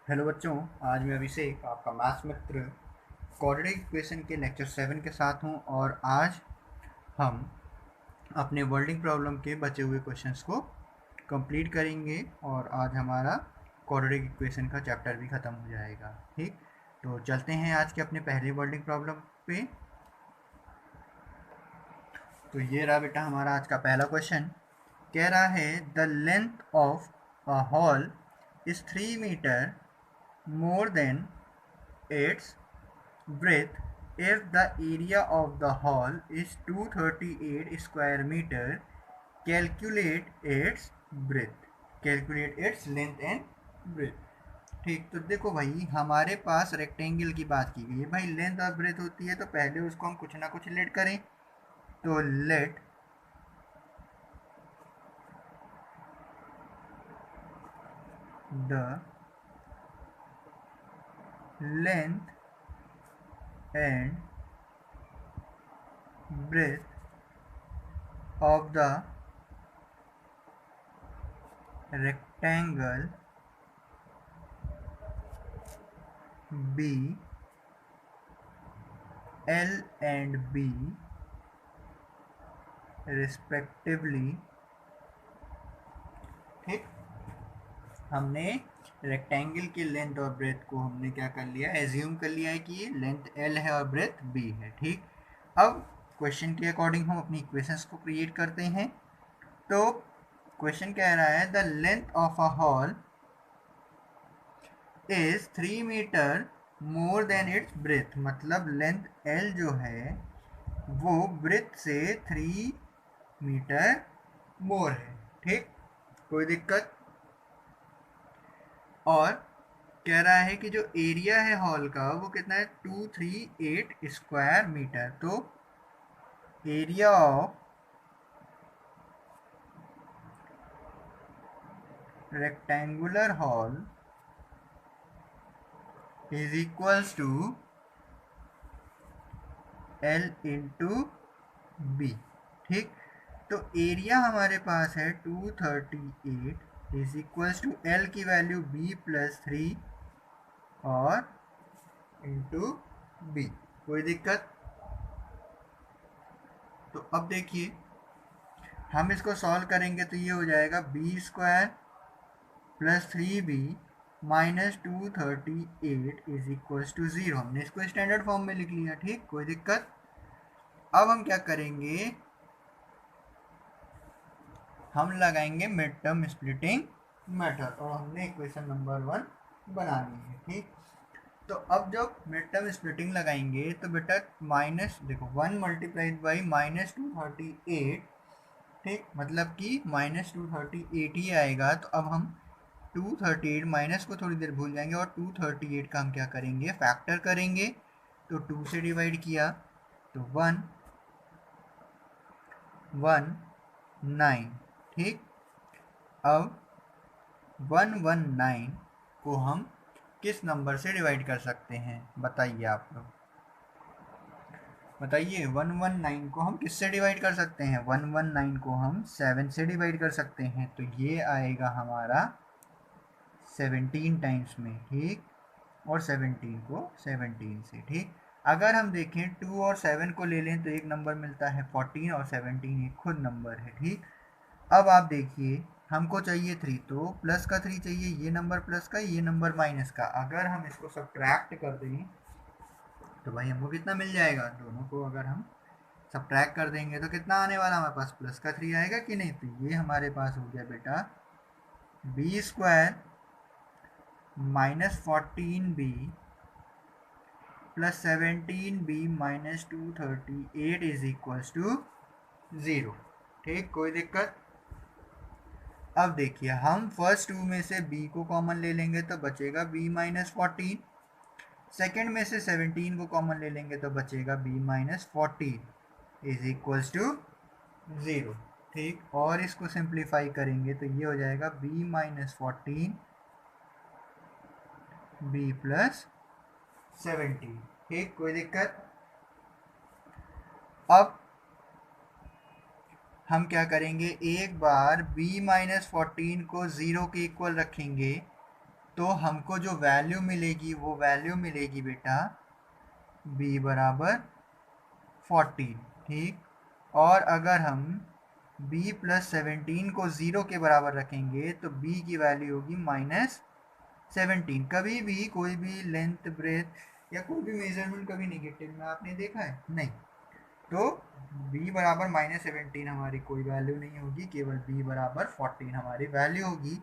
Hello बच्चों, आज मैं अभिषेक आपका मैथ्स मित्र क्वाड्रेटिक इक्वेशन के लेक्चर 7 के साथ हूं और आज हम अपने वर्ल्डिंग प्रॉब्लम के बचे हुए क्वेश्चंस को कंप्लीट करेंगे और आज हमारा क्वाड्रेटिक इक्वेशन का चैप्टर भी ख़त्म हो जाएगा। ठीक, तो चलते हैं आज के अपने पहले वर्ल्डिंग प्रॉब्लम पे। तो ये रहा बेटा हमारा आज का पहला क्वेश्चन। कह रहा है the length of a hall is 3 meter more than its breadth if the area of the hall is 238 square meter. Calculate its length and breadth। ठीक, तो देखो भाई हमारे पास रेक्टेंगल की बात की गई है। भाई लेंथ और ब्रेथ होती है तो पहले उसको हम कुछ ना कुछ लेट करें। तो let the length and breadth of the rectangle be L and B respectively। ठीक, हमने रेक्टेंगल के लेंथ और ब्रेथ को हमने क्या कर लिया, एज्यूम कर लिया है कि ये लेंथ L है और ब्रेथ B है। ठीक, अब क्वेश्चन के अकॉर्डिंग हम अपनी इक्वेशंस को क्रिएट करते हैं। तो क्वेश्चन कह रहा है the length of a hall is 3 meter more than its breadth. मतलब लेंथ L जो है वो ब्रेथ से 3 मीटर मोर है। ठीक, कोई दिक्कत। और कह रहा है कि जो एरिया है हॉल का वो कितना है, 238 स्क्वायर मीटर। तो area of rectangular hall is equals to L into B. ठीक, तो एरिया हमारे पास है 238 इज इक्वल्स टू L की वैल्यू B प्लस 3 और इंटू बी। कोई दिक्कत। तो अब देखिए हम इसको सॉल्व करेंगे तो ये हो जाएगा B square plus 3b minus 238 is equals to 0। हमने इसको स्टैंडर्ड फॉर्म में लिख लिया। ठीक, कोई दिक्कत। अब हम क्या करेंगे, हम लगाएंगे मिड टर्म स्प्लिटिंग मेथड और हमने इक्वेशन नंबर 1 बनानी है। ठीक, तो अब जब मिड टर्म स्प्लिटिंग लगाएंगे तो बेटा माइनस देखो 1 मल्टीप्लाइड बाई माइनस 238। ठीक, मतलब कि माइनस 238 ही आएगा। तो अब हम 238 माइनस को थोड़ी देर भूल जाएंगे और 238 का हम क्या करेंगे, फैक्टर करेंगे। तो 2 से डिवाइड किया तो 1 1 9। ठीक, अब 119 को हम किस नंबर से डिवाइड कर सकते हैं, बताइए आप लोग, बताइए। 119 को हम किससे डिवाइड कर सकते हैं, 119 को हम 7 से डिवाइड कर सकते हैं। तो ये आएगा हमारा 17 टाइम्स में। ठीक, और 17 को 17 से। ठीक, अगर हम देखें 2 और 7 को ले लें तो एक नंबर मिलता है 14 और 17 एक खुद नंबर है। ठीक, अब आप देखिए हमको चाहिए 3 तो प्लस का 3 चाहिए, ये नंबर प्लस का, ये नंबर माइनस का। अगर हम इसको सब्ट्रैक्ट कर दें तो भाई हमको कितना मिल जाएगा, दोनों को अगर हम सब्ट्रैक्ट कर देंगे तो कितना आने वाला हमारे पास, प्लस का 3 आएगा कि नहीं। तो ये हमारे पास हो गया बेटा B square minus 14b plus 17b minus 238 is equals to 0। ठीक, कोई दिक्कत। अब देखिए हम फर्स्ट 2 में से b को कॉमन ले लेंगे तो बचेगा b माइनस 14। सेकेंड में से 17 को कॉमन ले लेंगे तो बचेगा b minus 14 is equals to 0। ठीक, और इसको सिंप्लीफाई करेंगे तो ये हो जाएगा b माइनस 14 b प्लस 17। ठीक, कोई दिक्कत। अब हम क्या करेंगे, एक बार b माइनस 14 को 0 के इक्वल रखेंगे तो हमको जो वैल्यू मिलेगी वो वैल्यू मिलेगी बेटा b बराबर 14, ठीक। और अगर हम b प्लस 17 को 0 के बराबर रखेंगे तो b की वैल्यू होगी -17। कभी भी कोई भी लेंथ ब्रेथ या कोई भी मेजरमेंट कभी नेगेटिव में आपने देखा है? नहीं। तो b बराबर -17 हमारी कोई वैल्यू नहीं होगी, केवल b बराबर 14 हमारी वैल्यू होगी।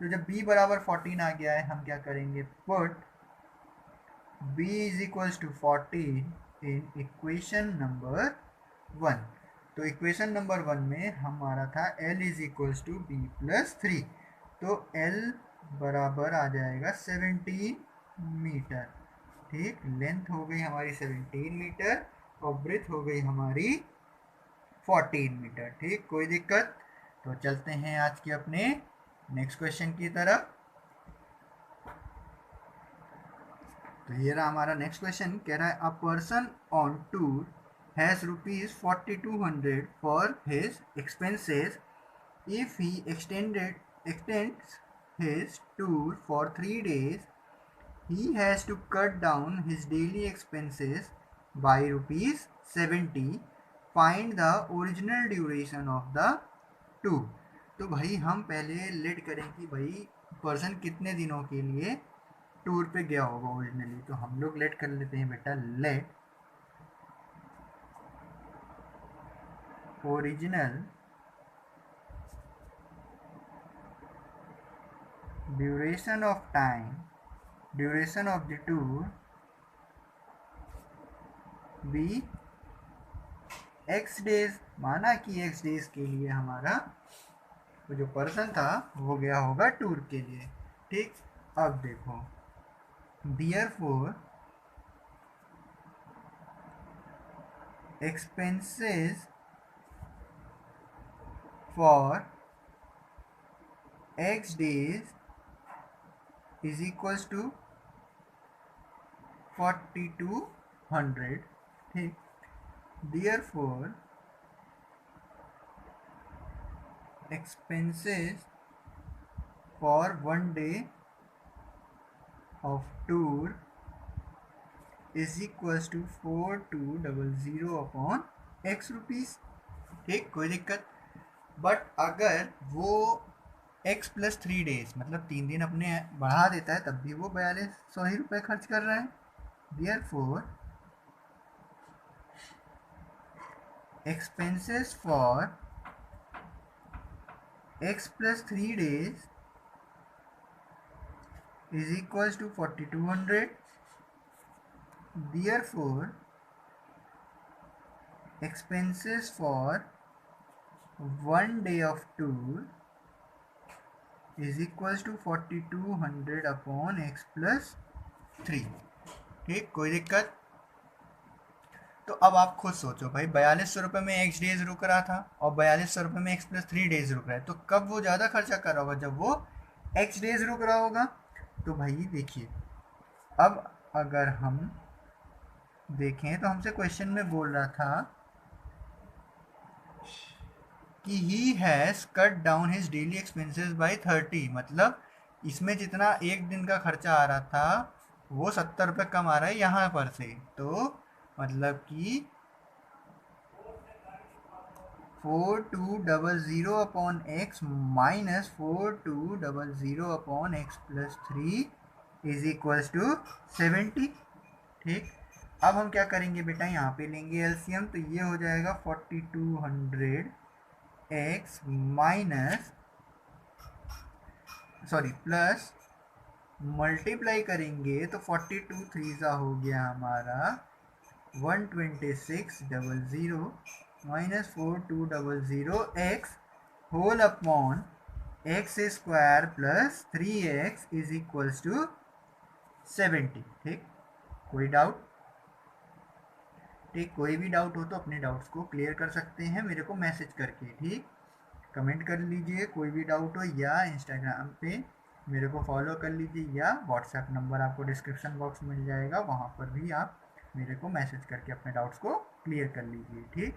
तो जब b बराबर 14 आ गया है, हम क्या करेंगे, put b is equals to 14 in equation number 1। तो इक्वेशन नंबर 1 में हमारा था l is equals to b plus 3। तो l बराबर आ जाएगा 17 मीटर, ठीक। लेंथ हो गई हमारी 17 मीटर और ब्रेथ हो गई हमारी 14 मीटर, ठीक। कोई दिक्कत? तो चलते हैं आज के अपने नेक्स्ट क्वेश्चन की तरफ। तो ये रहा हमारा नेक्स्ट क्वेश्चन। कह रहा है a person on tour has ₹4200 for his expenses if he extends his tour for 3 days. He has to cut down his daily expenses by ₹70. Find the original duration of the tour. तो भाई हम पहले late करें कि भाई person कितने दिनों के लिए टूर पे गया होगा ओरिजिनली। तो हम लोग लेट कर लेते हैं बेटा, let original duration of time, duration of the tour be x days. माना कि x डेज के लिए हमारा वो जो पर्सन था वो गया होगा टूर के लिए, ठीक। अब देखो, therefore expenses for x days is equals to 4200, ठीक। therefore expenses for 1 day of tour is equals to 4200 upon x rupees, ठीक। कोई दिक्कत? बट अगर वो x प्लस 3 डेज मतलब 3 दिन अपने बढ़ा देता है तब भी वो 4200 ही रुपये खर्च कर रहा है। therefore expenses for x plus 3 days is equals to 4200. therefore expenses for 1 day of tour is equals to 4200 upon x plus 3, ठीक। कोई दिक्कत? तो अब आप खुद सोचो भाई, 4200 रुपये में x डेज रुक रहा था और 4200 रुपये में x प्लस 3 डेज रुक रहा है, तो कब वो ज़्यादा खर्चा कर रहा होगा? जब वो x डेज रुक रहा होगा। तो भाई देखिए, अब अगर हम देखें तो हमसे क्वेश्चन में बोल रहा था कि he has cut down his daily expenses by 30, मतलब इसमें जितना एक दिन का खर्चा आ रहा था वो 70 रुपये कम आ रहा है यहाँ पर से। तो मतलब कि 4200 upon x minus 4200 upon x plus 3 is equals to 70, ठीक। अब हम क्या करेंगे बेटा, यहाँ पे लेंगे एलसीएम, तो ये हो जाएगा 4200 x माइनस प्लस मल्टीप्लाई करेंगे तो 42 3 हो गया हमारा 12600 minus 4200 x whole upon x square plus 3x is equals to 70, ठीक। कोई डाउट? ठीक, कोई भी डाउट हो तो अपने डाउट्स को क्लियर कर सकते हैं मेरे को मैसेज करके, ठीक। कमेंट कर लीजिए कोई भी डाउट हो, या इंस्टाग्राम पे मेरे को फॉलो कर लीजिए, या व्हाट्सएप नंबर आपको डिस्क्रिप्शन बॉक्स मिल जाएगा, वहाँ पर भी आप मेरे को मैसेज करके अपने डाउट्स को क्लियर कर लीजिए, ठीक।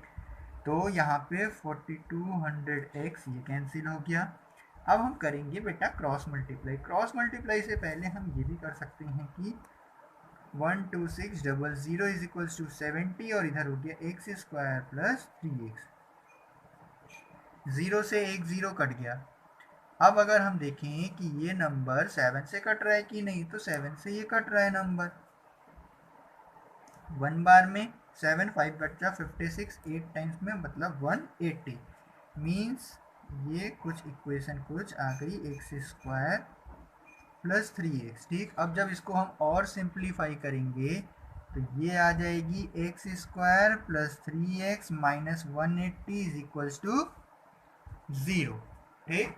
तो यहाँ पे 4200x ये कैंसिल हो गया। अब हम करेंगे बेटा क्रॉस मल्टीप्लाई। क्रॉस मल्टीप्लाई से पहले हम ये भी कर सकते हैं कि 12600 इज इक्वल्स टू 70 और इधर हो गया एक्स स्क्वायर प्लस 3x। 0 से एक 0 कट गया। अब अगर हम देखें कि ये नंबर 7 से कट रहा है कि नहीं, तो 7 से ये कट रहा है नंबर। 1 बार में 7, 5 बच्चा 56, 8 टाइम्स में मतलब 180 मीन्स ये कुछ इक्वेशन कुछ आ गई एक्स स्क्वायर प्लस 3x। ठीक, अब जब इसको हम और सिंप्लीफाई करेंगे तो ये आ जाएगी X square plus 3x minus 180 is equals to 0। ठीक,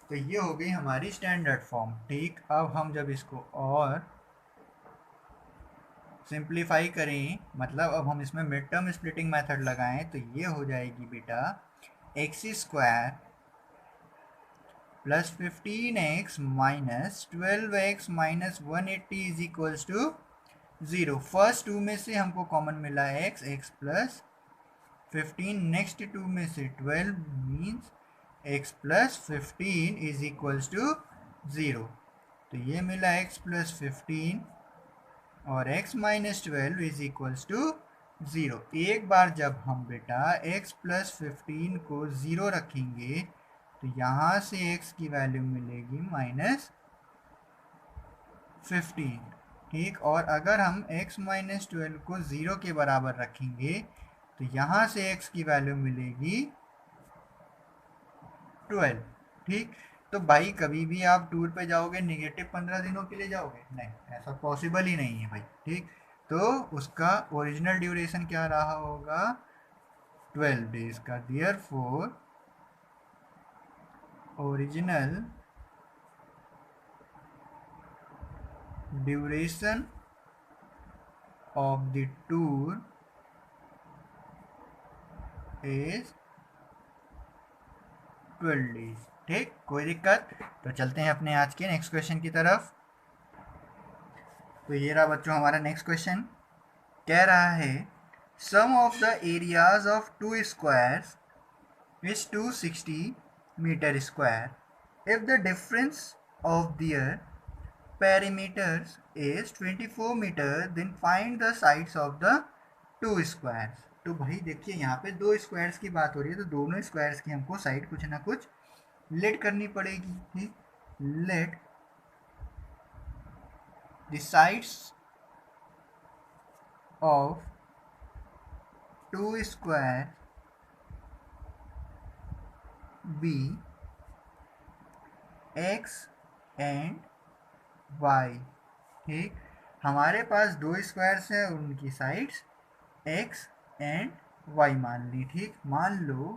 तो ये हो गई हमारी स्टैंडर्ड फॉर्म। ठीक, अब हम जब इसको और सिंप्लीफाई करें, मतलब अब हम इसमें मिड टर्म स्प्लिटिंग मेथड लगाएं, तो ये हो जाएगी बेटा x square plus 15x minus 12x minus 180 is equals to 0। First two में से हमको कॉमन मिला है x प्लस 15, नेक्स्ट टू में से 12 means x plus 15 is equals to 0। तो ये मिला x प्लस 15 और x minus 12 is equals to 0। एक बार जब हम बेटा x प्लस 15 को 0 रखेंगे तो यहाँ से x की वैल्यू मिलेगी माइनस 15। ठीक, और अगर हम x माइनस 12 को 0 के बराबर रखेंगे तो यहाँ से x की वैल्यू मिलेगी 12। ठीक, तो भाई कभी भी आप टूर पे जाओगे नेगेटिव 15 दिनों के लिए जाओगे? नहीं, ऐसा पॉसिबल ही नहीं है भाई। ठीक, तो उसका ओरिजिनल ड्यूरेशन क्या रहा होगा? 12 डेज का। Therefore original duration of the tour is 12 days। ठीक, कोई दिक्कत? तो चलते हैं अपने आज के नेक्स्ट क्वेश्चन की तरफ। तो ये रहा बच्चों हमारा नेक्स्ट क्वेश्चन। कह रहा है sum of the areas of two squares is 260 metre square if the difference of their perimeters is 24 meter, then find the sides of the two squares। तो भाई देखिए यहाँ पे दो स्क्वायर्स की बात हो रही है, तो दोनों स्क्वायर्स की हमको साइड कुछ ना कुछ लेट करनी पड़ेगी। ठीक, let the sides of two square be X and y। ठीक, हमारे पास दो स्क्वायर्स हैं, उनकी साइड्स x एंड y मान ली। ठीक, मान लो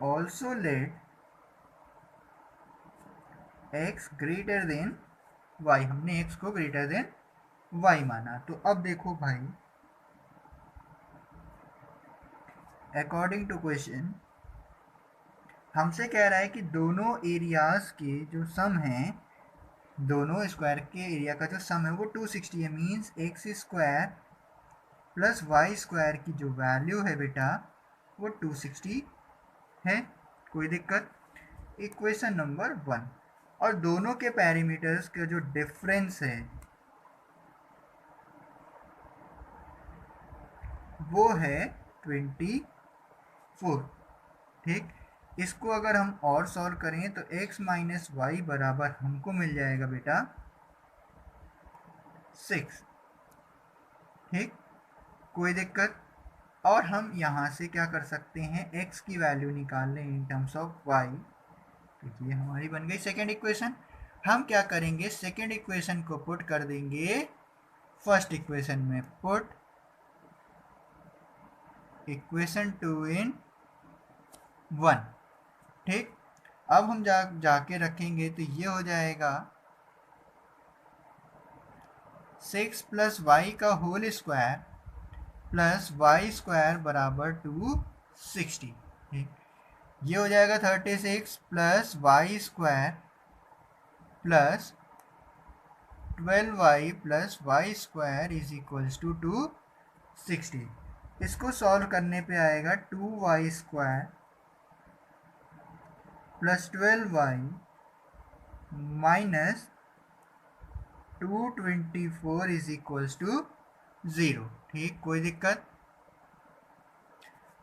also let x greater than y, हमने x को ग्रेटर देन y माना। तो अब देखो भाई, अकॉर्डिंग टू क्वेश्चन हमसे कह रहा है कि दोनों एरियाज के जो सम हैं, दोनों स्क्वायर के एरिया का जो सम है वो 260 है। Means X square plus Y square की जो वैल्यू है बेटा वो 260 है। कोई दिक्कत? Equation number 1। और दोनों के पैरामीटर्स का जो डिफरेंस है वो है 24। ठीक, इसको अगर हम और सॉल्व करें तो x माइनस वाई बराबर हमको मिल जाएगा बेटा 6। ठीक, कोई दिक्कत? और हम यहाँ से क्या कर सकते हैं, x की वैल्यू निकाल लें इन टर्म्स ऑफ y। तो ये हमारी बन गई सेकेंड इक्वेशन। हम क्या करेंगे, सेकेंड इक्वेशन को पुट कर देंगे फर्स्ट इक्वेशन में। पुट इक्वेशन 2 इन 1। ठीक, अब हम जाके रखेंगे तो ये हो जाएगा 6 प्लस वाई का whole square plus Y square बराबर 260। ठीक, ये हो जाएगा 36 plus Y square plus 12y plus Y square is equals to 260। इसको सॉल्व करने पे आएगा 2y square plus 12y minus 224 is equals to 0। ठीक, कोई दिक्कत।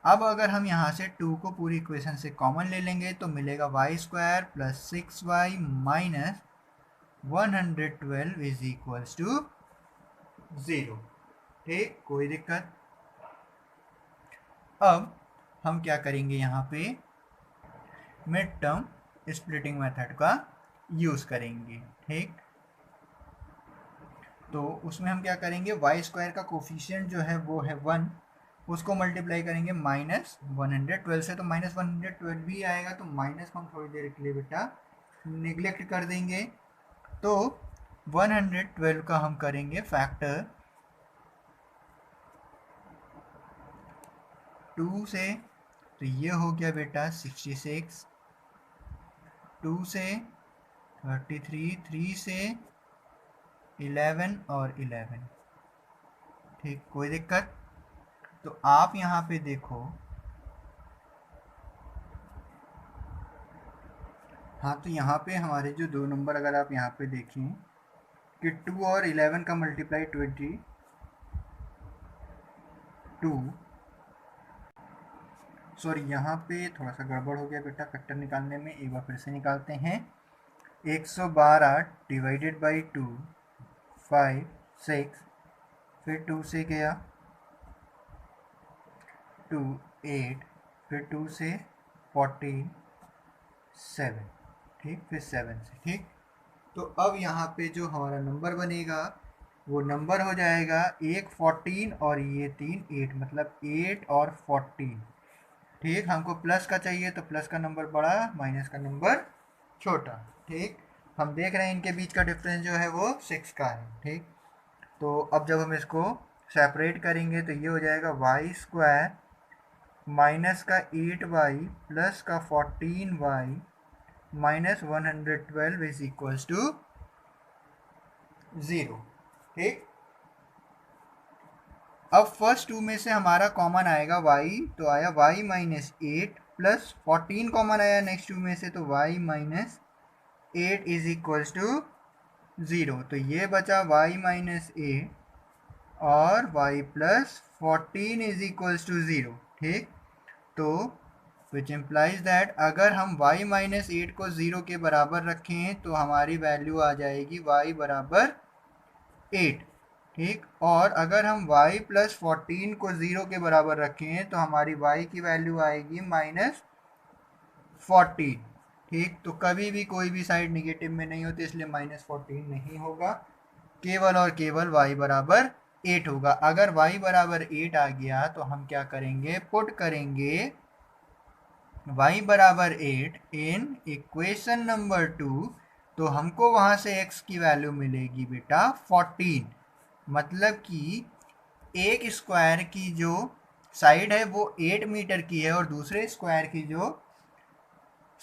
अब अगर हम यहाँ से 2 को पूरी इक्वेशन से कॉमन ले लेंगे तो मिलेगा Y square plus 6y minus 112 is equals to 0। ठीक, कोई दिक्कत। अब हम क्या करेंगे, यहाँ पे मिड टर्म स्प्लिटिंग मेथड का यूज़ करेंगे। ठीक, तो उसमें हम क्या करेंगे, वाई स्क्वायर का कोफिशिएंट जो है वो है 1, उसको मल्टीप्लाई करेंगे माइनस 112 से, तो माइनस 112 भी आएगा, तो माइनस को हम थोड़ी देर के लिए बेटा निगलेक्ट कर देंगे। तो 112 का हम करेंगे फैक्टर 2 से, तो ये हो गया बेटा 66, 2 से 33, 3 से 11 और 11। ठीक, कोई दिक्कत। तो आप यहाँ पे देखो, हाँ, तो यहाँ पे हमारे जो दो नंबर अगर आप यहाँ पे देखें कि 2 और 11 का मल्टीप्लाई 22, सॉरी यहाँ पे थोड़ा सा गड़बड़ हो गया बेटा फैक्टर निकालने में, एक बार फिर से निकालते हैं। 112 डिवाइडेड बाई 2 5 6, फिर 2 से गया 2 8, फिर 2 से 14 7, ठीक, फिर 7 से। ठीक, तो अब यहाँ पे जो हमारा नंबर बनेगा वो नंबर हो जाएगा एक 14 और ये 3 8, मतलब 8 और 14। ठीक, हमको प्लस का चाहिए तो प्लस का नंबर बड़ा, माइनस का नंबर छोटा। ठीक, हम देख रहे हैं इनके बीच का डिफरेंस जो है वो 6 का है। ठीक, तो अब जब हम इसको सेपरेट करेंगे तो ये हो जाएगा वाई स्क्वायर माइनस का 8y प्लस का 14y minus 112 is equals to 0। ठीक, अब फर्स्ट 2 में से हमारा कॉमन आएगा y, तो आया y माइनस 8 प्लस 14 कॉमन आया नेक्स्ट 2 में से, तो y minus 8 is equals to 0। तो ये बचा y माइनस 8 और y plus 14 is equals to 0। ठीक, तो विच इम्प्लाइज दैट अगर हम y माइनस 8 को 0 के बराबर रखें तो हमारी वैल्यू आ जाएगी y बराबर 8। ठीक, और अगर हम y प्लस 14 को 0 के बराबर रखें तो हमारी y की वैल्यू आएगी माइनस 14। ठीक, तो कभी भी कोई भी साइड निगेटिव में नहीं होती, इसलिए माइनस 14 नहीं होगा, केवल और केवल y बराबर 8 होगा। अगर y बराबर 8 आ गया तो हम क्या करेंगे, पुट करेंगे y बराबर 8 इन इक्वेशन नंबर 2, तो हमको वहां से x की वैल्यू मिलेगी बेटा 14। मतलब कि एक स्क्वायर की जो साइड है वो 8 मीटर की है और दूसरे स्क्वायर की जो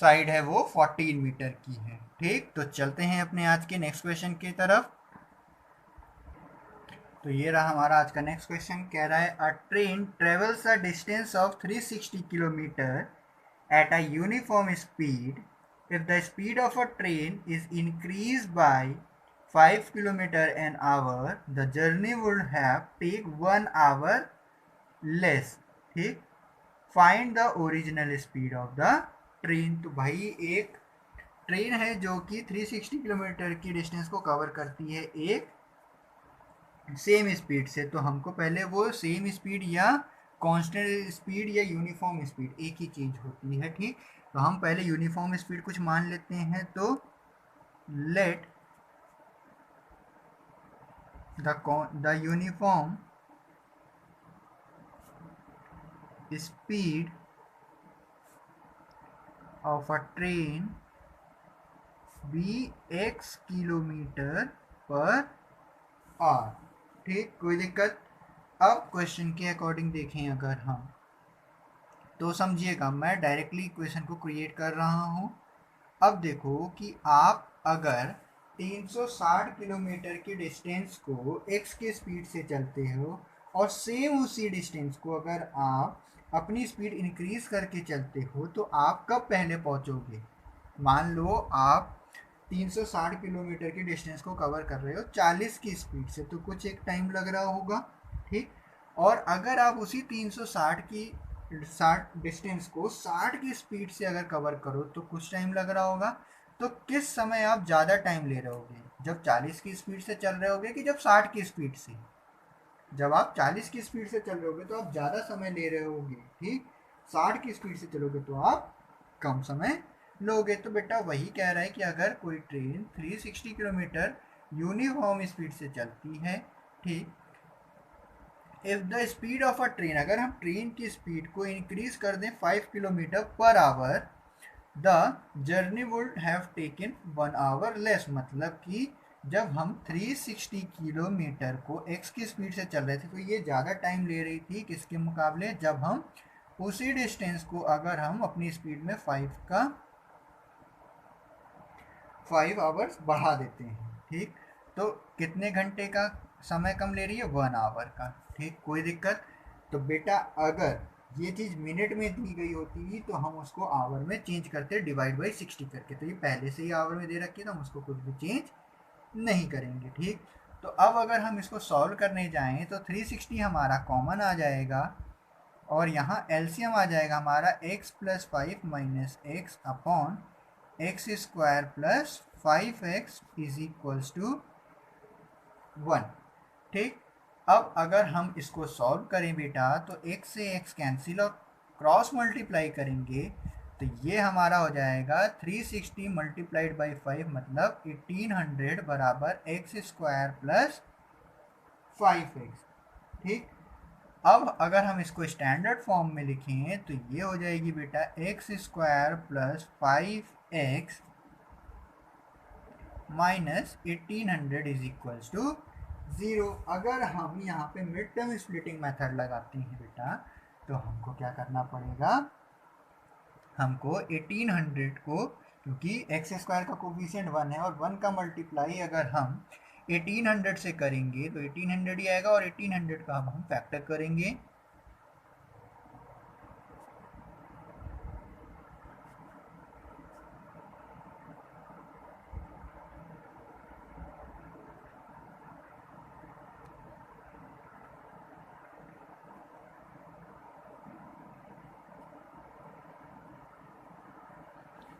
साइड है वो 14 मीटर की है। ठीक, तो चलते हैं अपने आज के नेक्स्ट क्वेश्चन की तरफ। तो ये रहा हमारा आज का नेक्स्ट क्वेश्चन। कह रहा है अ train travels a distance of 360 kilometre at a uniform speed. If the speed of a train is increased by 5 km an hour, the journey would have take 1 hour less. ठीक, find the original speed of the train. तो भाई एक train है जो कि 360 kilometre की distance को cover करती है एक सेम स्पीड से, तो हमको पहले वो सेम स्पीड या कांस्टेंट स्पीड या यूनिफॉर्म स्पीड एक ही चीज होती है। ठीक, तो हम पहले यूनिफॉर्म स्पीड कुछ मान लेते हैं, तो let the uniform speed of a train be x kilometer per hour. ठीक, कोई दिक्कत। अब क्वेश्चन के अकॉर्डिंग देखें अगर हम, तो समझिएगा मैं डायरेक्टली इक्वेशन को क्रिएट कर रहा हूँ। अब देखो कि आप अगर 360 किलोमीटर की डिस्टेंस को x के स्पीड से चलते हो और सेम उसी डिस्टेंस को अगर आप अपनी स्पीड इंक्रीज करके चलते हो तो आप कब पहले पहुँचोगे, मान लो आप 360 किलोमीटर की डिस्टेंस को कवर कर रहे हो 40 की स्पीड से, तो कुछ एक टाइम लग रहा होगा, ठीक। और अगर आप उसी 360 की 60 डिस्टेंस को 60 की स्पीड से अगर कवर करो तो कुछ टाइम लग रहा होगा। तो किस समय आप ज़्यादा टाइम ले रहे होगे, जब 40 की स्पीड से चल रहे होगे कि जब 60 की स्पीड से? जब आप 40 की स्पीड से चल रहे होगे तो आप ज़्यादा समय ले रहे होगे, ठीक। 60 की स्पीड से चलोगे तो आप कम समय लोगे। तो बेटा वही कह रहा है कि अगर कोई ट्रेन 360 किलोमीटर यूनिफॉर्म स्पीड से चलती है, ठीक, if the speed of a train, अगर हम ट्रेन की स्पीड को इंक्रीज कर दें 5 kilometre per our, the journey would have taken 1 our less. मतलब कि जब हम 360 किलोमीटर को x की स्पीड से चल रहे थे तो ये ज़्यादा टाइम ले रही थी किसके मुकाबले, जब हम उसी डिस्टेंस को अगर हम अपनी स्पीड में 5 आवर्स बढ़ा देते हैं, ठीक। तो कितने घंटे का समय कम ले रही है, 1 आवर का, ठीक, कोई दिक्कत। तो बेटा अगर ये चीज़ मिनट में दी गई होती तो हम उसको आवर में चेंज करते डिवाइड बाई 60 करके, तो ये पहले से ही आवर में दे रखी है तो हम उसको कुछ भी चेंज नहीं करेंगे, ठीक। तो अब अगर हम इसको सॉल्व करने जाएं तो 360 हमारा कॉमन आ जाएगा और यहाँ एलसीएम आ जाएगा हमारा x plus 5 minus x upon x square plus 5x is equals to 1, ठीक। अब अगर हम इसको सॉल्व करें बेटा तो x से x कैंसिल और क्रॉस मल्टीप्लाई करेंगे तो ये हमारा हो जाएगा 360 मल्टीप्लाइड बाई 5 मतलब 1800 बराबर एक्स स्क्वायर प्लस 5x, ठीक। अब अगर हम इसको स्टैंडर्ड फॉर्म में लिखें तो ये हो जाएगी बेटा x square plus 5x minus 1800 is equals to 0। अगर हम यहाँ पे मिड टर्म स्प्लिटिंग मेथड लगाते हैं बेटा तो हमको क्या करना पड़ेगा, हमको 1800 को, क्योंकि एक्स स्क्वायर का कोफिशिएंट 1 है और 1 का मल्टीप्लाई अगर हम 1800 से करेंगे तो 1800 ही आएगा और 1800 का हम फैक्टर करेंगे,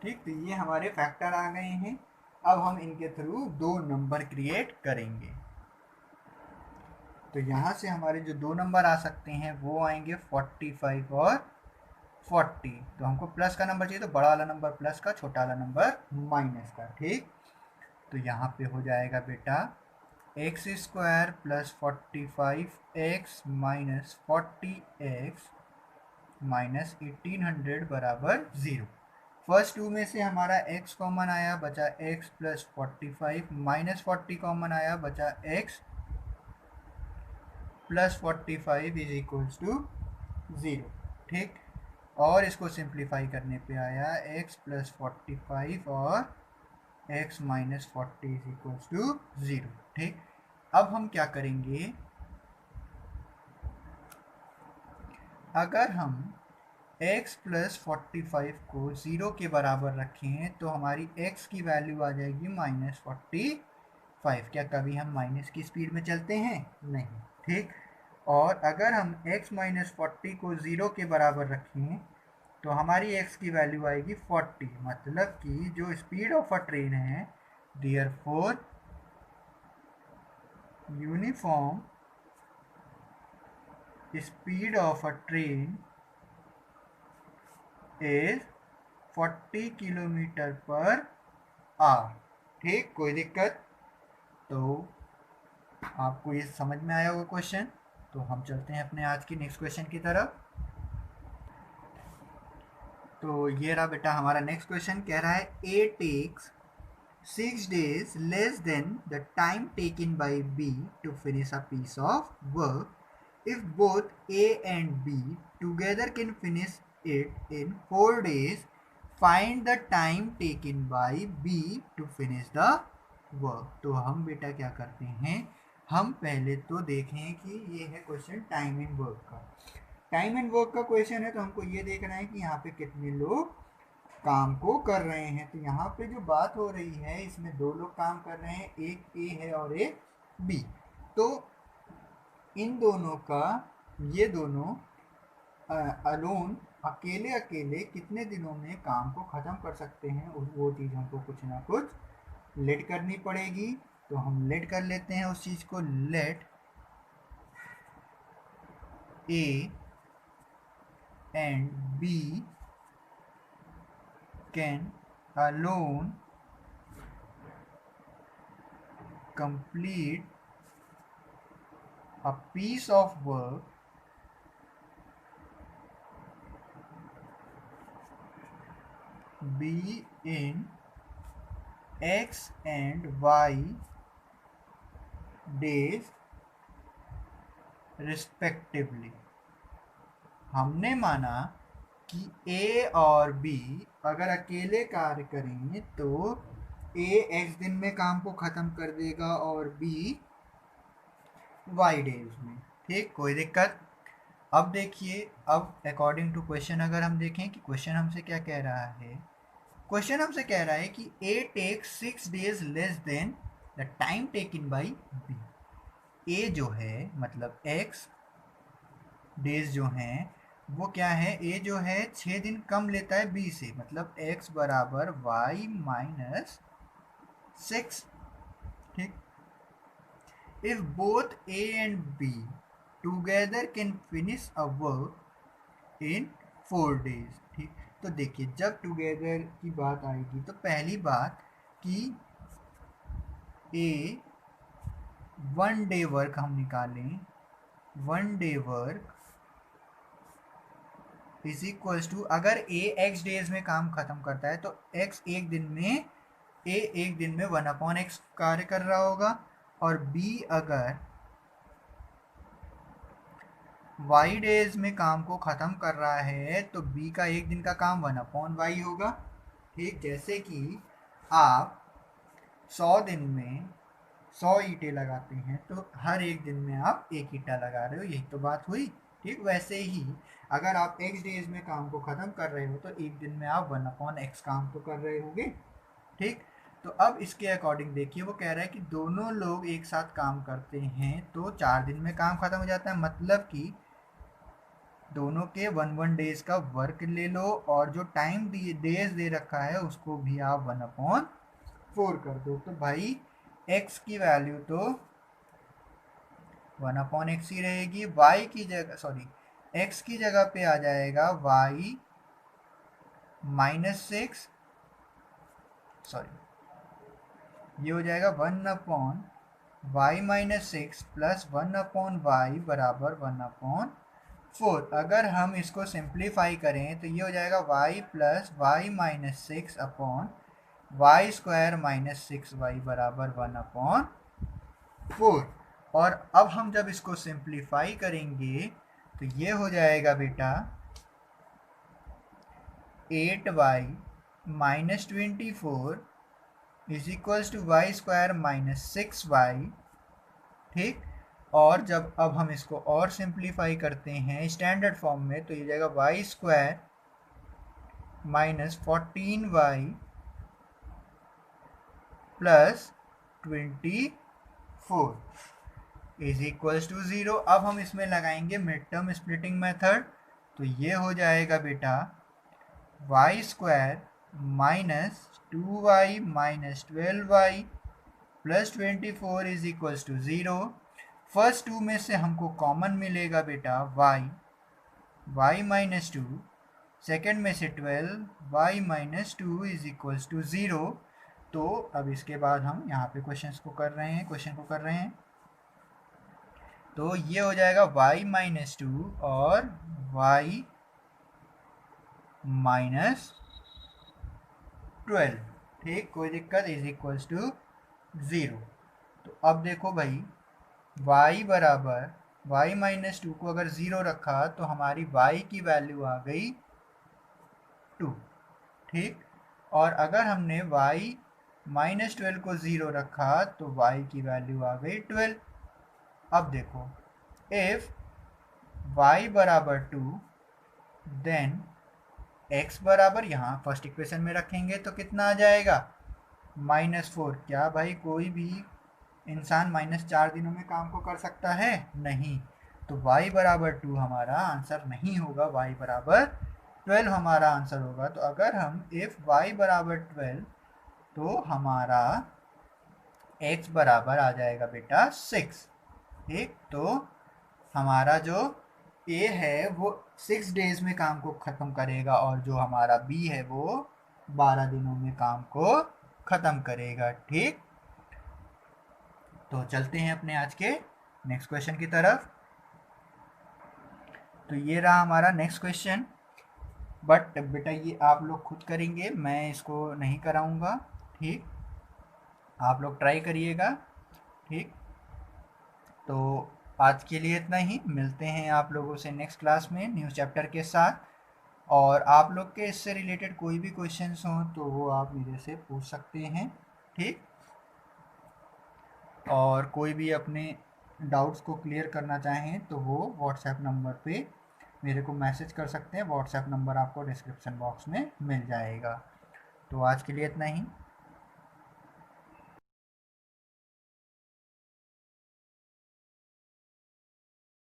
ठीक। तो ये हमारे फैक्टर आ गए हैं। अब हम इनके थ्रू दो नंबर क्रिएट करेंगे। तो यहाँ से हमारे जो दो नंबर आ सकते हैं वो आएंगे 45 और 40। तो हमको प्लस का नंबर चाहिए तो बड़ा वाला नंबर प्लस का, छोटा वाला नंबर माइनस का, ठीक। तो यहाँ पे हो जाएगा बेटा x square plus 45x minus 40x minus 1800 बराबर 0। फर्स्ट टू में से हमारा x कॉमन आया, बचा x प्लस 45 माइनस 40 कॉमन आया, बचा x plus 45 is equals to 0, ठीक। और इसको सिंप्लीफाई करने पे आया x प्लस 45 और x minus 40 is equals to 0, ठीक। अब हम क्या करेंगे, अगर हम x प्लस 45 को 0 के बराबर रखें तो हमारी x की वैल्यू आ जाएगी माइनस 45। क्या कभी हम माइनस की स्पीड में चलते हैं, नहीं, ठीक। और अगर हम x माइनस 40 को 0 के बराबर रखें तो हमारी x की वैल्यू आएगी 40। मतलब कि जो स्पीड ऑफ अ ट्रेन है, therefore uniform speed of a train is 40 kilometre per hour, ठीक। कोई दिक्कत? तो आपको ये समझ में आया होगा क्वेश्चन। तो हम चलते हैं अपने आज की नेक्स्ट क्वेश्चन की तरफ। तो ये रहा बेटा हमारा नेक्स्ट क्वेश्चन, कह रहा है ए takes 6 days less than the time taken by B to finish a piece of work. If both A and B together can finish it in 4 days, find the time taken by B to finish the work. तो हम बेटा क्या करते हैं, हम पहले तो देखें कि ये है क्वेश्चन टाइम एंड वर्क का। टाइम एंड वर्क का क्वेश्चन है तो हमको ये देखना है कि यहाँ पे कितने लोग काम को कर रहे हैं। तो यहाँ पे जो बात हो रही है इसमें दो लोग काम कर रहे हैं, एक ए है और एक बी। तो इन दोनों का, ये दोनों अलोन अकेले अकेले कितने दिनों में काम को ख़त्म कर सकते हैं, वो चीज़ हमको कुछ ना कुछ लेट करनी पड़ेगी। तो हम लेट कर लेते हैं उस चीज़ को। Let A and B can alone complete a piece of work be in x and y days respectively। हमने माना कि ए और बी अगर अकेले कार्य करें तो ए x दिन में काम को ख़त्म कर देगा और बी y डेज में। ठीक, कोई दिक्कत। अब देखिए, अब अकॉर्डिंग टू क्वेश्चन अगर हम देखें कि क्वेश्चन हमसे क्या कह रहा है। क्वेश्चन हमसे कह रहा है कि A takes 6 days less than the time taken by B. A जो है मतलब x डेज जो हैं वो क्या है, ए जो है 6 दिन कम लेता है बी से, मतलब x बराबर y माइनस 6। ठीक, if both A and B together can finish a work in 4 days. ठीक, तो देखिए जब टुगेदर की बात आएगी तो पहली बात कि ए 1 डे वर्क हम निकालें, 1 day work is equals to, अगर ए एक्स डेज में काम खत्म करता है तो एक्स एक दिन में, ए एक दिन में 1/x कार्य कर रहा होगा, और बी अगर y डेज में काम को ख़त्म कर रहा है तो b का एक दिन का काम 1/y होगा। ठीक, जैसे कि आप 100 दिन में 100 ईंटें लगाते हैं तो हर एक दिन में आप एक ईंटा लगा रहे हो, यही तो बात हुई। ठीक, वैसे ही अगर आप x डेज में काम को ख़त्म कर रहे हो तो एक दिन में आप 1/x काम तो कर रहे होंगे। ठीक, तो अब इसके अकॉर्डिंग देखिए वो कह रहा है कि दोनों लोग एक साथ काम करते हैं तो 4 दिन में काम ख़त्म हो जाता है, मतलब कि दोनों के 1 डेज का वर्क ले लो और जो टाइम डेज दे रखा है उसको भी आप 1/4 कर दो। तो भाई x की वैल्यू तो 1/x ही रहेगी, y की जगह, सॉरी x की जगह पे आ जाएगा y माइनस 6, सॉरी ये हो जाएगा 1/y माइनस 6 प्लस 1/y बराबर 1/4। अगर हम इसको सिंप्लीफाई करें तो ये हो जाएगा y plus y minus 6 upon y square minus 6y बराबर 1/4। और अब हम जब इसको सिंप्लीफाई करेंगे तो ये हो जाएगा बेटा 8y minus 24 is equals to y square minus 6y। ठीक, और जब अब हम इसको और सिंप्लीफाई करते हैं स्टैंडर्ड फॉर्म में तो ये जाएगा y square minus 14y plus 24 is equals to 0। अब हम इसमें लगाएंगे मिड टर्म स्प्लिटिंग मेथड, तो ये हो जाएगा बेटा y square minus 2y minus 12y plus 24 is equals to 0। First two में से हमको कॉमन मिलेगा बेटा y माइनस 2, सेकेंड में से 12 y minus 2 is equals to 0। तो अब इसके बाद हम यहाँ पे क्वेश्चन को कर रहे हैं, तो ये हो जाएगा y माइनस 2 और y माइनस 12। ठीक, कोई दिक्कत, इज इक्वल्स टू 0। तो अब देखो भाई y बराबर y माइनस 2 को अगर 0 रखा तो हमारी y की वैल्यू आ गई 2। ठीक, और अगर हमने y माइनस 12 को 0 रखा तो y की वैल्यू आ गई 12। अब देखो इफ y बराबर 2 देन x बराबर यहाँ फर्स्ट इक्वेशन में रखेंगे तो कितना आ जाएगा -4। क्या भाई कोई भी इंसान -4 दिनों में काम को कर सकता है? नहीं। तो y बराबर 2 हमारा आंसर नहीं होगा, y बराबर 12 हमारा आंसर होगा। तो अगर हम इफ y बराबर 12 तो हमारा x बराबर आ जाएगा बेटा 6। ठीक, तो हमारा जो a है वो 6 डेज में काम को ख़त्म करेगा और जो हमारा b है वो 12 दिनों में काम को ख़त्म करेगा। ठीक, तो चलते हैं अपने आज के नेक्स्ट क्वेश्चन की तरफ। तो ये रहा हमारा नेक्स्ट क्वेश्चन, बट बेटा ये आप लोग खुद करेंगे, मैं इसको नहीं कराऊंगा। ठीक, आप लोग ट्राई करिएगा। ठीक, तो आज के लिए इतना ही, मिलते हैं आप लोगों से नेक्स्ट क्लास में न्यू चैप्टर के साथ। और आप लोग के इससे रिलेटेड कोई भी क्वेश्चंस हों तो वो आप मेरे से पूछ सकते हैं। ठीक, और कोई भी अपने डाउट्स को क्लियर करना चाहें तो वो व्हाट्सएप नंबर पे मेरे को मैसेज कर सकते हैं। व्हाट्सएप नंबर आपको डिस्क्रिप्शन बॉक्स में मिल जाएगा। तो आज के लिए इतना ही।